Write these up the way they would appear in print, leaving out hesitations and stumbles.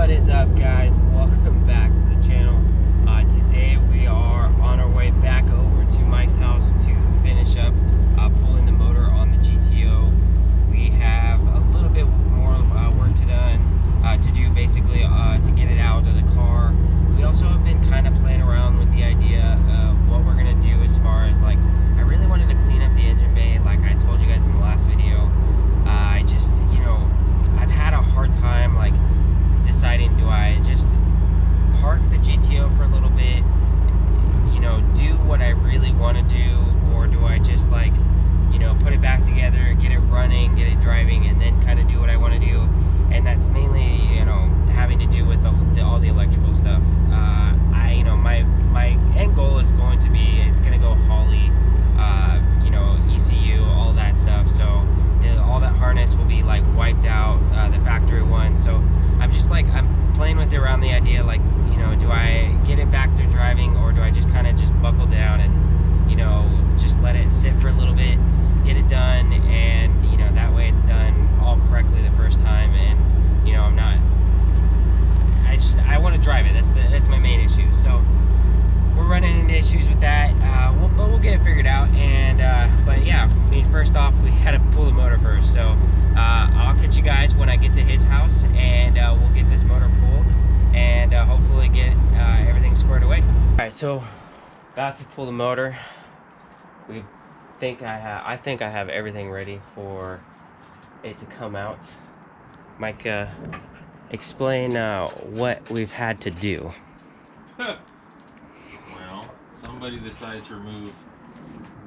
What is up, guys? Welcome back to the channel. Today we are on our way back over to Mike's house to finish up pulling the motor on the GTO. We have a little bit more work to do basically to get it out of the car. We also have been kind of playing around with the idea of what we're going to do as far as, like, I really wanted to clean up the engine bay like I told you guys in the last video. I just, you know, I've had a hard time like deciding, do I just park the GTO for a little bit, you know, do what I really want to do, or do I just, like, you know, put it back together, get it running, get it driving, and then kind of do what I want to do. And that's mainly, you know, having to do with all the electrical stuff. You know, my end goal is going to be, it's going to go Holly, you know, ECU, all that stuff. So all that harness will be like wiped out, the factory one. So I'm just like, I'm playing with it around the idea, like, you know, do I get it back to driving, or do I just kind of just buckle down and, you know, just let it sit for a little bit, get it done, and, you know, that way it's done all correctly the first time, and, you know, I'm not, I want to drive it. That's my main issue. So we're running into issues with that, but we'll get it figured out. And but yeah, I mean, first off, we had to pull the motor first. So I'll catch you guys when I get to his house, and we'll get this motor pulled and hopefully get everything squared away. All right, so about to pull the motor. I think I have everything ready for it to come out. Mike, explain what we've had to do. Well, somebody decided to remove,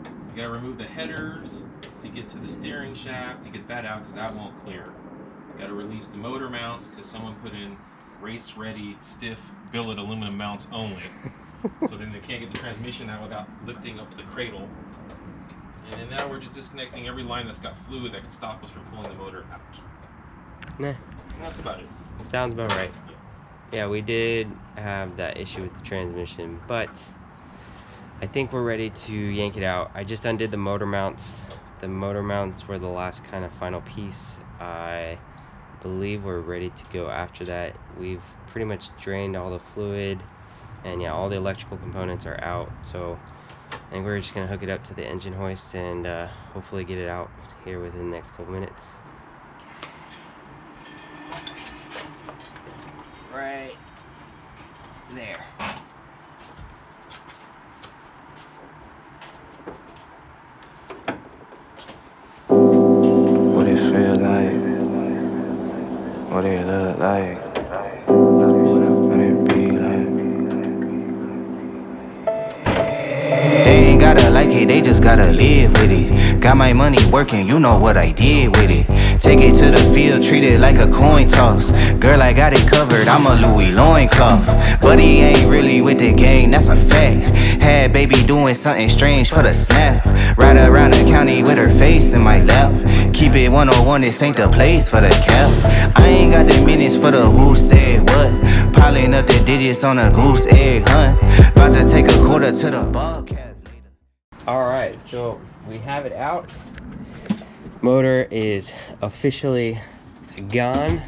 you gotta remove the headers to get to the steering shaft, to get that out, because that won't clear. You gotta release the motor mounts, because someone put in race ready, stiff, billet aluminum mounts only. So then they can't get the transmission out without lifting up the cradle. And then now we're just disconnecting every line that's got fluid that can stop us from pulling the motor out. Nah. And that's about it. Sounds about right. Yeah, we did have that issue with the transmission, but I think we're ready to yank it out. I just undid the motor mounts. The motor mounts were the last kind of final piece. I believe we're ready to go after that. We've pretty much drained all the fluid, and yeah, all the electrical components are out. So I think we're just gonna hook it up to the engine hoist and hopefully get it out here within the next couple minutes. Right there. What it feel like? What it look like? What it be like? They ain't gotta like it, they just gotta live with it. Got my money working, you know what I did with it. Take it to the field, treat it like a coin toss. Girl, I got it covered, I'm a Louis loincloth. But he ain't really with the gang, that's a fact. Had baby doing something strange for the snap. Ride around the county with her face in my lap. Keep it 101, this ain't the place for the cap. I ain't got the minutes for the who said what. Piling up the digits on a goose egg hunt. About to take a quarter to the ball cap. Alright, so we have it out. Motor is officially gone.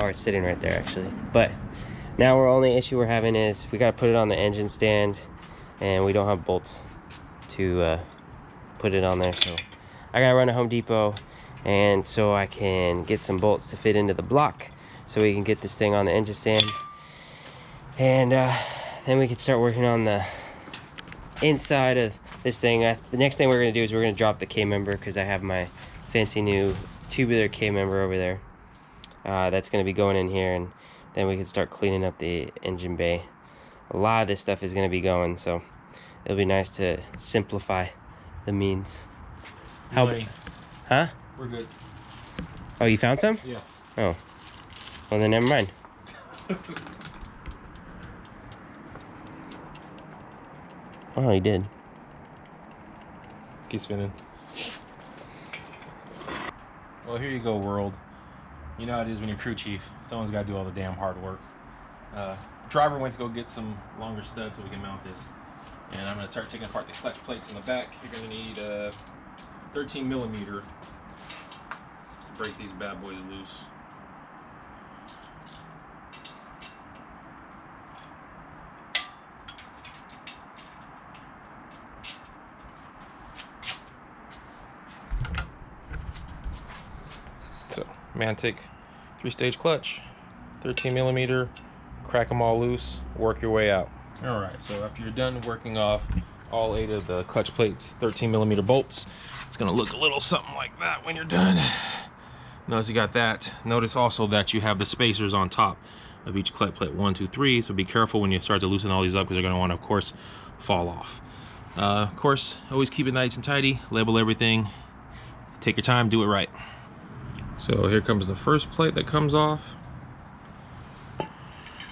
Oh, it's sitting right there actually. But now our only issue we're having is we gotta put it on the engine stand, and we don't have bolts to put it on there. So I gotta run to Home Depot, and so I can get some bolts to fit into the block so we can get this thing on the engine stand. And then we can start working on the inside of this thing. The next thing we're going to do is we're going to drop the K-member, because I have my fancy new tubular K-member over there. That's going to be going in here, and then we can start cleaning up the engine bay. A lot of this stuff is going to be going, so it'll be nice to simplify the means. How? Huh? We're good. Oh, you found some? Yeah. Oh. Well, then never mind. Oh, he did. Keep spinning. Well, here you go, world. You know how it is when you're crew chief. Someone's got to do all the damn hard work. Driver went to go get some longer studs so we can mount this. And I'm going to start taking apart the clutch plates in the back. You're going to need a 13 millimeter to break these bad boys loose. Mantic 3-stage clutch, 13 millimeter. Crack them all loose, work your way out. All right, so after you're done working off all 8 of the clutch plates, 13 millimeter bolts, it's gonna look a little something like that when you're done. Notice you got that. Notice also that you have the spacers on top of each clutch plate, 1, 2, 3. So be careful when you start to loosen all these up because they're gonna want to, of course, fall off. Of course, always keep it nice and tidy. Label everything. Take your time, do it right. So here comes the first plate that comes off.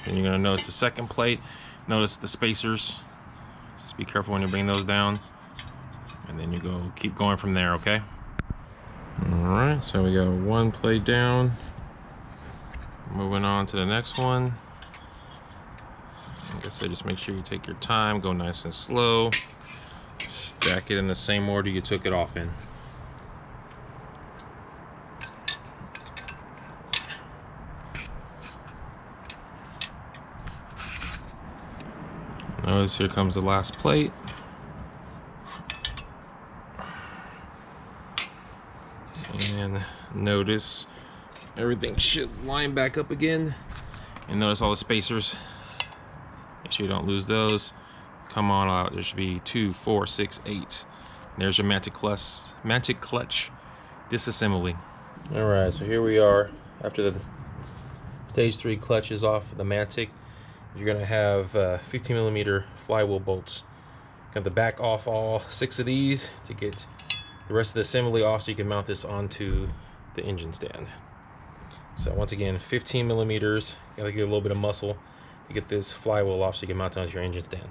Then you're gonna notice the second plate. Notice the spacers. Just be careful when you bring those down. And then you keep going from there, okay? All right, so we got 1 plate down. Moving on to the next one. Like I said, just make sure you take your time, go nice and slow. Stack it in the same order you took it off in. Notice here comes the last plate. And notice everything should line back up again. And notice all the spacers. Make sure you don't lose those. Come on out. There should be 2, 4, 6, 8. There's your Mantic clutch disassembly. All right, so here we are after the stage 3 clutch is off the Mantic. You're gonna have 15 millimeter flywheel bolts. Got the back off all 6 of these to get the rest of the assembly off so you can mount this onto the engine stand. So once again, 15 millimeters. Gotta get a little bit of muscle to get this flywheel off so you can mount it onto your engine stand.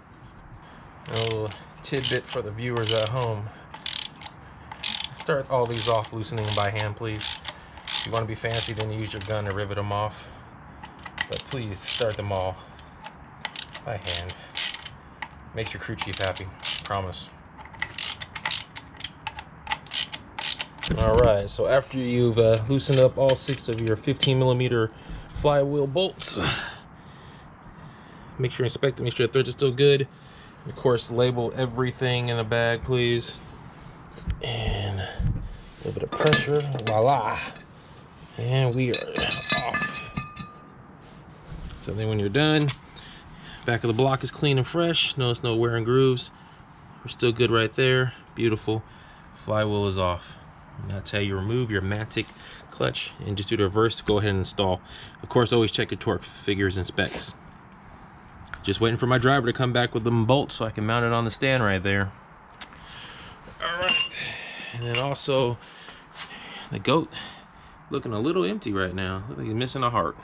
A little tidbit for the viewers at home. Start all these off loosening them by hand, please. If you want to be fancy, then use your gun to rivet them off. But please start them all by hand. Makes your crew chief happy, promise. All right, so after you've loosened up all 6 of your 15 millimeter flywheel bolts, make sure you inspect them, make sure the threads are still good. Of course, label everything in the bag, please. And a little bit of pressure, voila. And we are off. So then when you're done, back of the block is clean and fresh. Notice no wear and grooves. We're still good right there. Beautiful. Flywheel is off. And that's how you remove your Mantic clutch and just do the reverse to go ahead and install. Of course, always check your torque figures and specs. Just waiting for my driver to come back with them bolts so I can mount it on the stand right there. All right. And then also, the goat looking a little empty right now. Looks like he's missing a heart.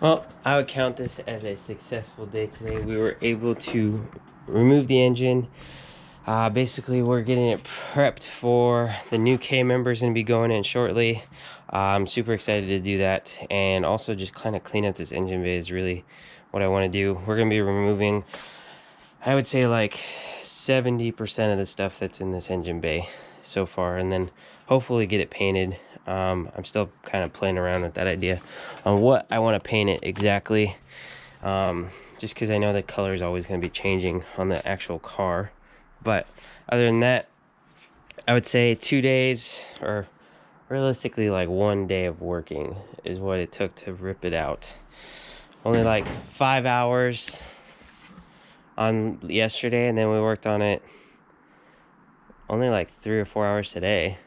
Well, I would count this as a successful day today. We were able to remove the engine. Basically, we're getting it prepped for the new K members going to be going in shortly. I'm super excited to do that, and also just kind of clean up this engine bay is really what I want to do. We're going to be removing, I would say, like 70% of the stuff that's in this engine bay so far, and then hopefully get it painted. I'm still kind of playing around with that idea on what I want to paint it exactly, just because I know the color is always going to be changing on the actual car. But other than that, I would say 2 days, or realistically like 1 day of working is what it took to rip it out. Only like 5 hours on yesterday, and then we worked on it only like 3 or 4 hours today.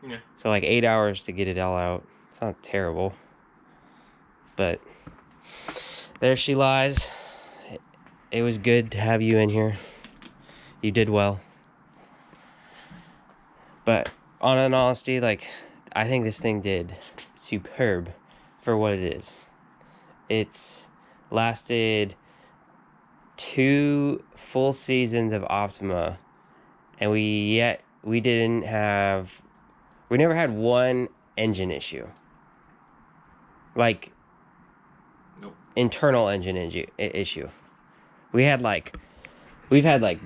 Yeah. So like 8 hours to get it all out. It's not terrible, but there she lies. It was good to have you in here. You did well. But on an honesty, like, I think this thing did superb for what it is. It's lasted 2 full seasons of Optima, and we never had one engine issue. Like, Nope. Internal engine issue. We've had like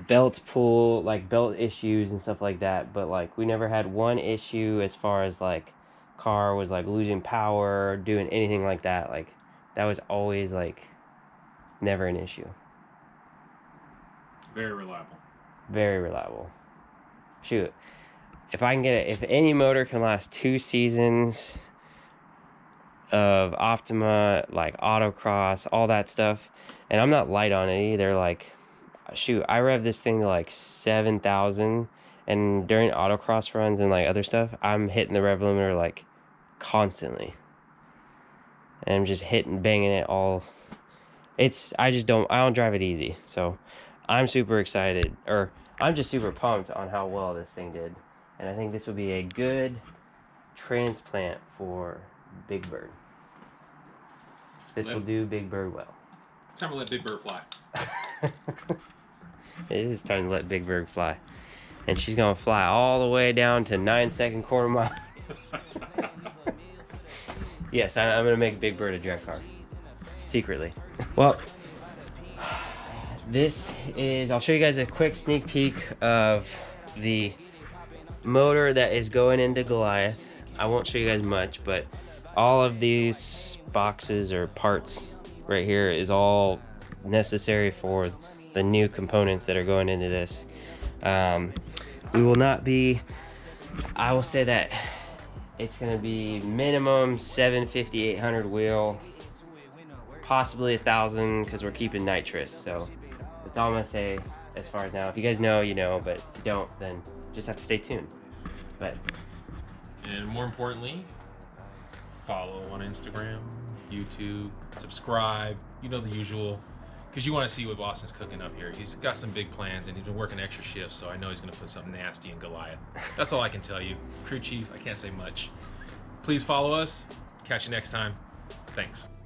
belt issues and stuff like that, but like we never had one issue as far as like car was like losing power, doing anything like that. Like that was always like never an issue. Very reliable. Very reliable. Shoot. if I can get it, if any motor can last 2 seasons of Optima, like autocross, all that stuff, and I'm not light on it either. Like, shoot, I rev this thing to like 7,000, and during autocross runs and like other stuff, I'm hitting the rev limiter like constantly, and I'm just banging it all. I don't drive it easy, so I'm super excited, or I'm just super pumped on how well this thing did, and I think this will be a good transplant for Big Bird. This will do Big Bird well. Time to let Big Bird fly. It is time to let Big Bird fly. And she's gonna fly all the way down to 9-second quarter mile. Yes, I'm gonna make Big Bird a drag car. Secretly. Well, I'll show you guys a quick sneak peek of the motor that is going into Goliath. I won't show you guys much, but all of these boxes or parts right here is all necessary for the new components that are going into this. We will not be, I will say that it's going to be minimum 750, 800 wheel, possibly 1,000 because we're keeping nitrous. So that's all I'm going to say as far as now. If you guys know, you know, but if you don't, then just have to stay tuned. But and more importantly, follow on Instagram, YouTube, subscribe, you know, the usual, because you want to see what Boston's cooking up here. He's got some big plans and he's been working extra shifts, so I know he's going to put something nasty in Goliath. That's all I can tell you. Crew chief, I can't say much. Please follow us. Catch you next time. Thanks.